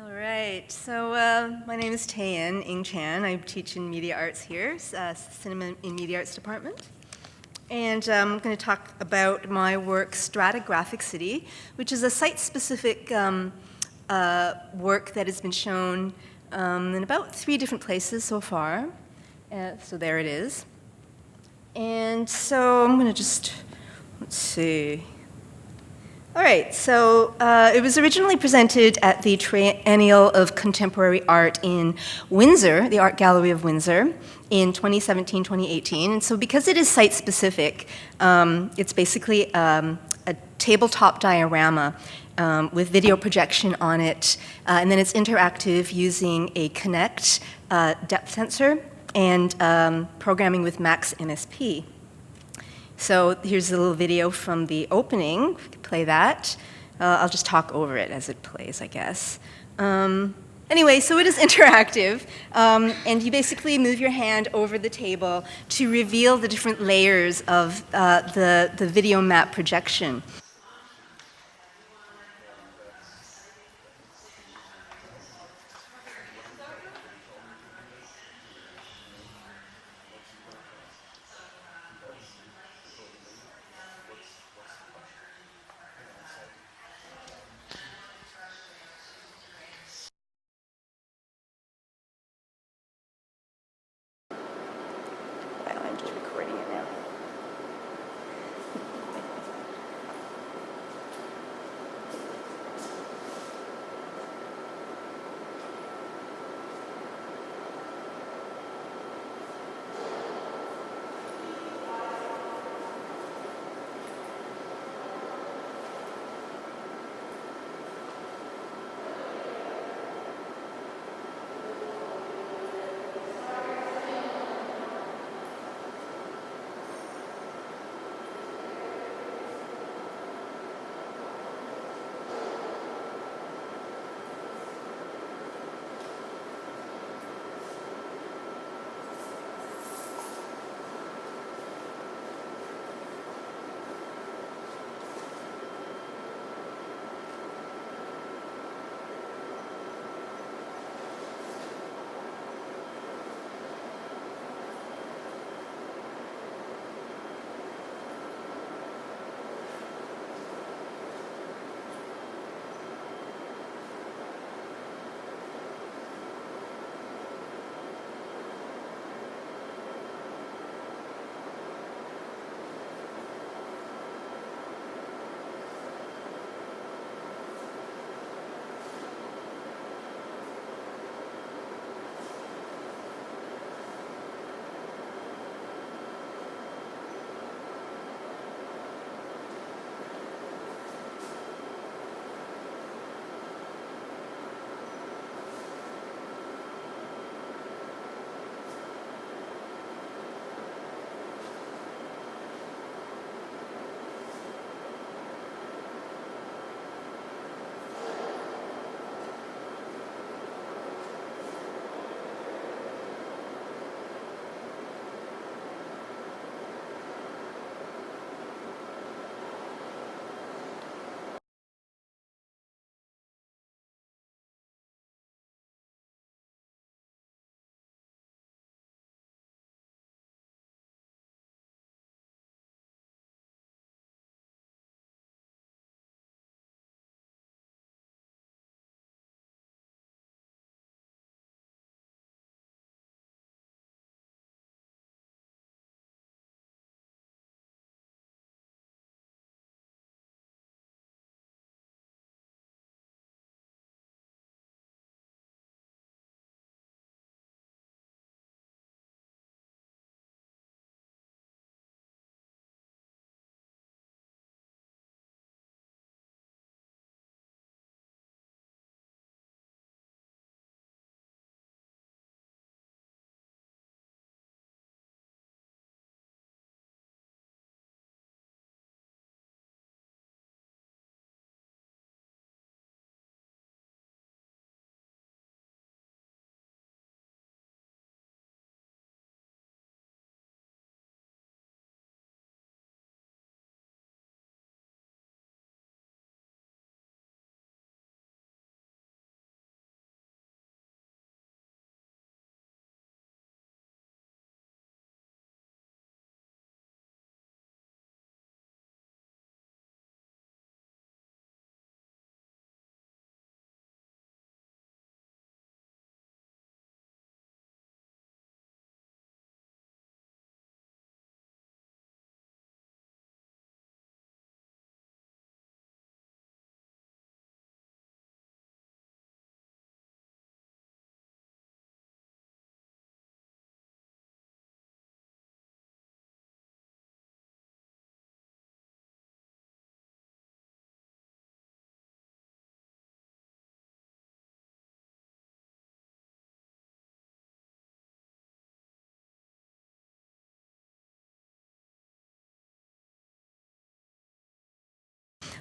All right, so my name is Taien Ing Chan. I teach in media arts here, cinema and media arts department. And I'm going to talk about my work, Stratigraphic City, which is a site-specific work that has been shown in about 3 different places so far. So there it is. And so I'm going to just, let's see. All right, so it was originally presented at the Triennial of Contemporary Art in Windsor, the Art Gallery of Windsor, in 2017-2018. And so because it is site-specific, it's basically a tabletop diorama with video projection on it, and then it's interactive using a Kinect depth sensor and programming with Max MSP. So here's a little video from the opening. If you could play that. I'll just talk over it as it plays, I guess. Anyway, so it is interactive, and you basically move your hand over the table to reveal the different layers of the video map projection. I'm just recording it now.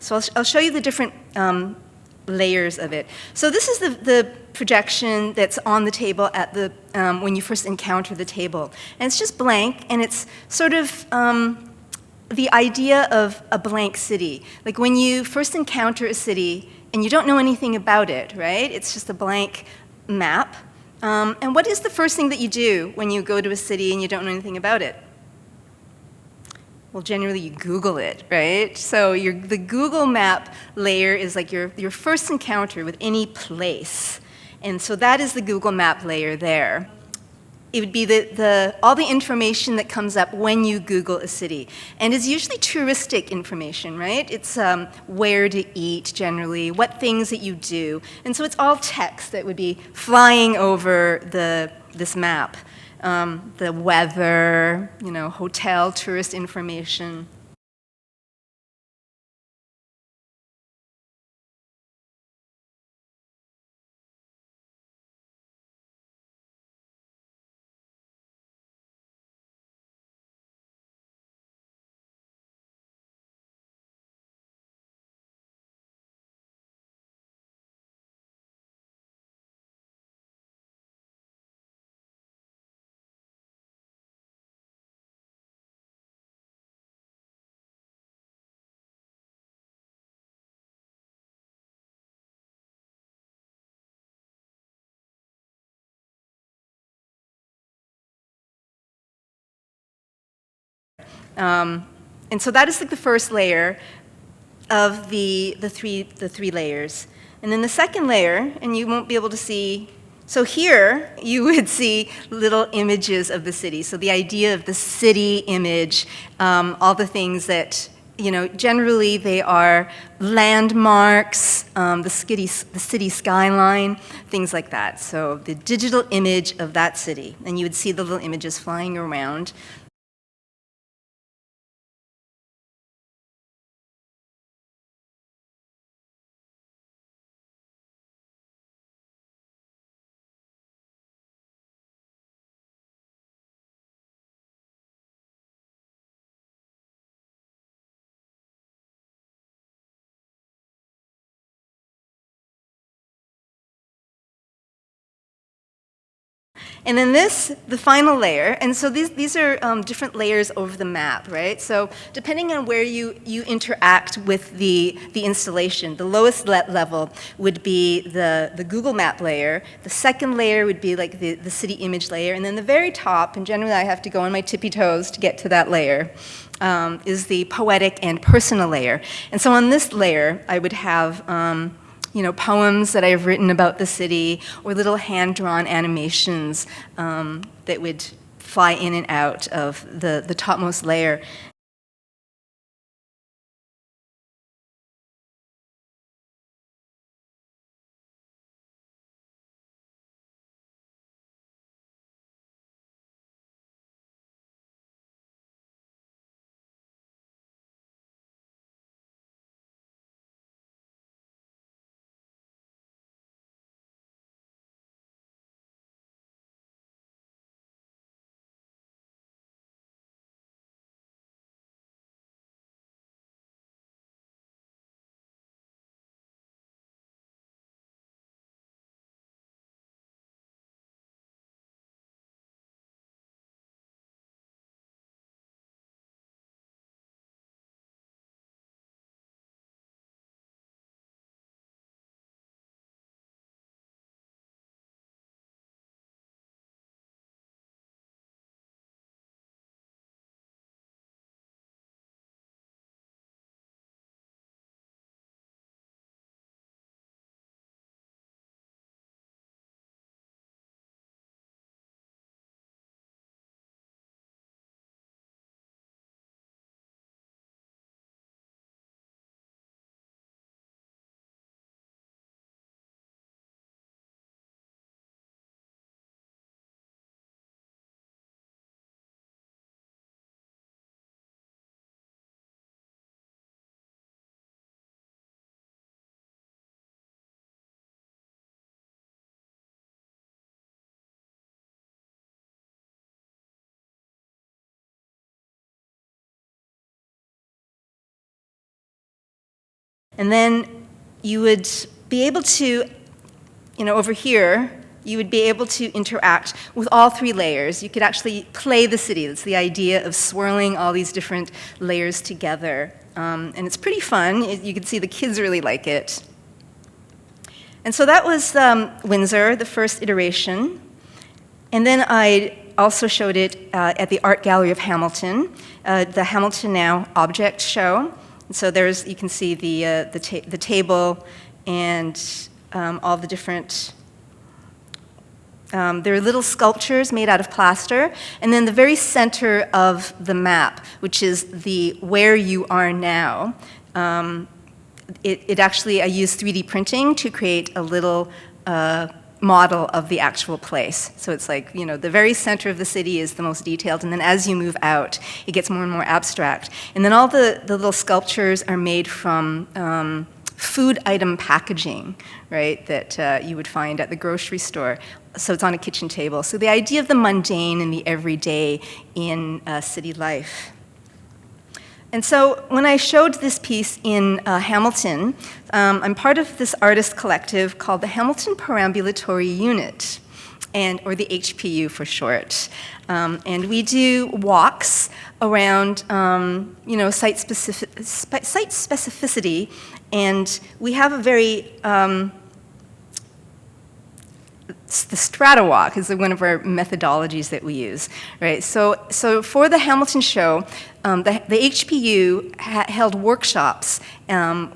So I'll show you the different layers of it. So this is the projection that's on the table at the when you first encounter the table. And it's just blank, and it's sort of the idea of a blank city. Like when you first encounter a city and you don't know anything about it, right? It's just a blank map. And what is the first thing that you do when you go to a city and you don't know anything about it? Well, generally you Google it, right? So the Google map layer is like your first encounter with any place. And so that is the Google map layer there. It would be all the information that comes up when you Google a city. And it's usually touristic information, right? It's where to eat generally, what things that you do. And so it's all text that would be flying over this map. The weather, hotel, tourist information. And so that is like the first layer of the three layers. And then the second layer, and you won't be able to see, so here you would see little images of the city. So the idea of the city image, all the things that, generally they are landmarks, the city skyline, things like that. So the digital image of that city. And you would see the little images flying around. And then the final layer, and so these are different layers over the map, right? So depending on where you interact with the installation, the lowest level would be the Google Map layer, the second layer would be like the city image layer, and then the very top, and generally I have to go on my tippy toes to get to that layer, is the poetic and personal layer. And so on this layer, I would have poems that I've written about the city, or little hand-drawn animations that would fly in and out of the topmost layer. And then you would be able to, over here, you would be able to interact with all 3 layers. You could actually play the city. That's the idea of swirling all these different layers together. And it's pretty fun. You can see the kids really like it. And so that was Windsor, the first iteration. And then I also showed it at the Art Gallery of Hamilton, the Hamilton Now object show. And so you can see the table and all the different, there are little sculptures made out of plaster, and then the very center of the map, which is the where you are now, it actually, I used 3D printing to create a little model of the actual place. So it's like, the very center of the city is the most detailed, and then as you move out, it gets more and more abstract. And then all the little sculptures are made from food item packaging, right, that you would find at the grocery store. So it's on a kitchen table. So the idea of the mundane and the everyday in city life. And so when I showed this piece in Hamilton, I'm part of this artist collective called the Hamilton Perambulatory Unit, or the HPU for short. And we do walks around, site specificity, and we have a very the Strata walk is one of our methodologies that we use, right? So for the Hamilton show, the HPU held workshops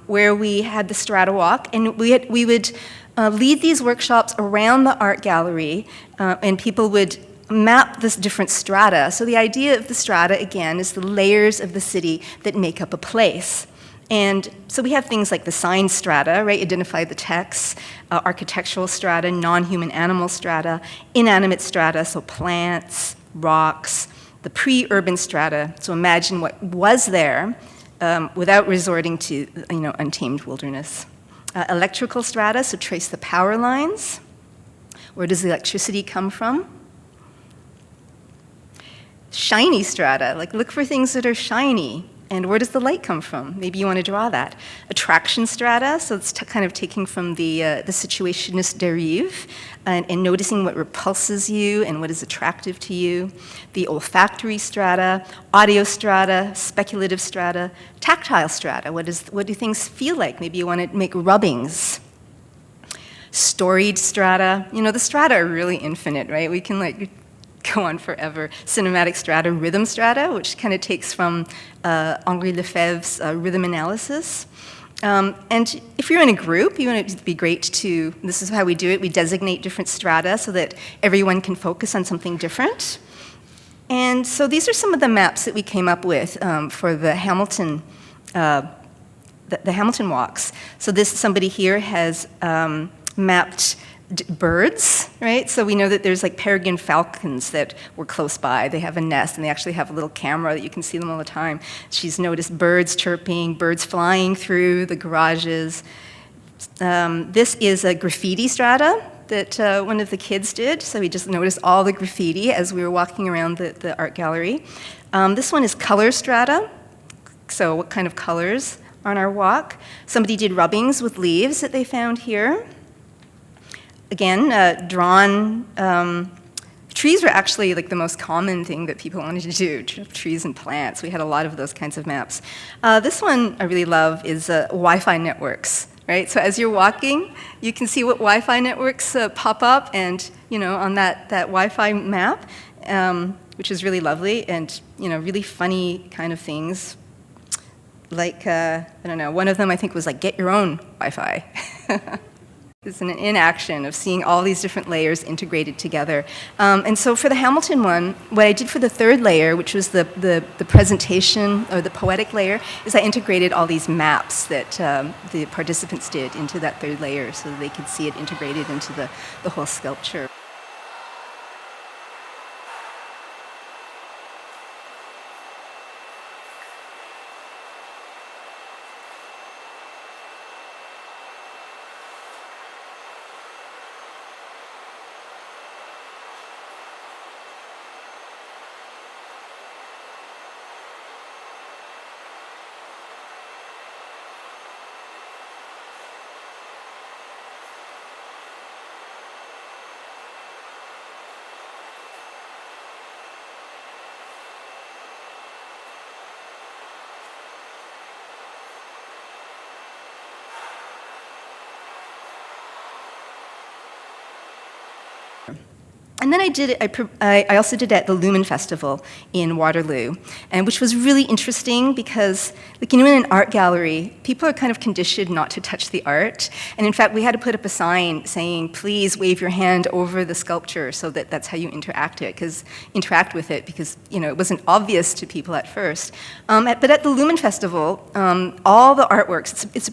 where we had the Strata walk, and we would lead these workshops around the art gallery, and people would map this different strata. So the idea of the strata, again, is the layers of the city that make up a place. And so we have things like the sign strata, right, identify the text, architectural strata, non-human animal strata, inanimate strata, so plants, rocks, the pre-urban strata, so imagine what was there without resorting to, untamed wilderness. Electrical strata, so trace the power lines. Where does the electricity come from? Shiny strata, like look for things that are shiny. And where does the light come from? Maybe you want to draw that. Attraction strata, so it's kind of taking from the situationist derive and noticing what repulses you and what is attractive to you. The olfactory strata, audio strata, speculative strata, tactile strata. What do things feel like? Maybe you want to make rubbings. Storied strata. The strata are really infinite, right? We can go on forever. Cinematic strata, rhythm strata, which kind of takes from Henri Lefebvre's rhythm analysis. And if you're in a group, it'd be great to, this is how we do it, we designate different strata so that everyone can focus on something different. And so these are some of the maps that we came up with for the Hamilton, the Hamilton walks. So somebody here has mapped birds, right? So we know that there's peregrine falcons that were close by. They have a nest, and they actually have a little camera that you can see them all the time. She's noticed birds chirping, birds flying through the garages. This is a graffiti strata that one of the kids did, so we just noticed all the graffiti as we were walking around the art gallery. This one is color strata, so what kind of colors on our walk. Somebody did rubbings with leaves that they found here. Again, drawn, trees were actually the most common thing that people wanted to do, trees and plants. We had a lot of those kinds of maps. This one I really love is Wi-Fi networks, right? So as you're walking, you can see what Wi-Fi networks pop up and, on that Wi-Fi map, which is really lovely and, really funny kind of things. I don't know, one of them I think was get your own Wi-Fi. It's an inaction of seeing all these different layers integrated together. And so for the Hamilton one, what I did for the third layer, which was the presentation, or the poetic layer, is I integrated all these maps that the participants did into that third layer so that they could see it integrated into the whole sculpture. And then I also did it at the Lumen Festival in Waterloo, and which was really interesting because, like, in an art gallery, people are kind of conditioned not to touch the art. And in fact, we had to put up a sign saying, please wave your hand over the sculpture so that that's how you interact with it, because, it wasn't obvious to people at first. But at the Lumen Festival, all the artworks, it's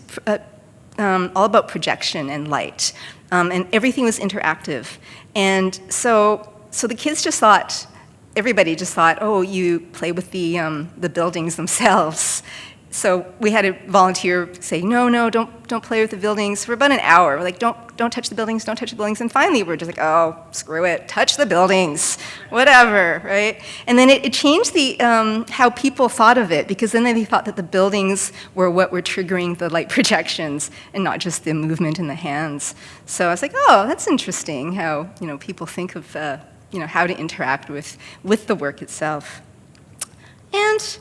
all about projection and light, and everything was interactive. And so the kids just thought, everybody just thought, oh, you play with the buildings themselves. So we had a volunteer say, no, don't play with the buildings for about an hour. We're like, don't touch the buildings, don't touch the buildings. And finally, we're just like, oh, screw it, touch the buildings, whatever, right? And then it changed the how people thought of it, because then they thought that the buildings were what were triggering the light projections and not just the movement in the hands. So I was like, oh, that's interesting how people think of how to interact with the work itself. And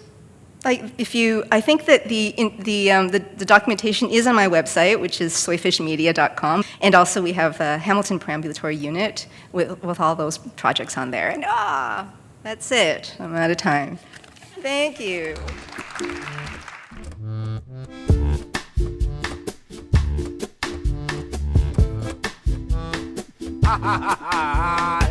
I think that the documentation is on my website, which is soyfishmedia.com, and also we have a Hamilton Perambulatory Unit with all those projects on there. And that's it. I'm out of time. Thank you. Ha ha ha ha!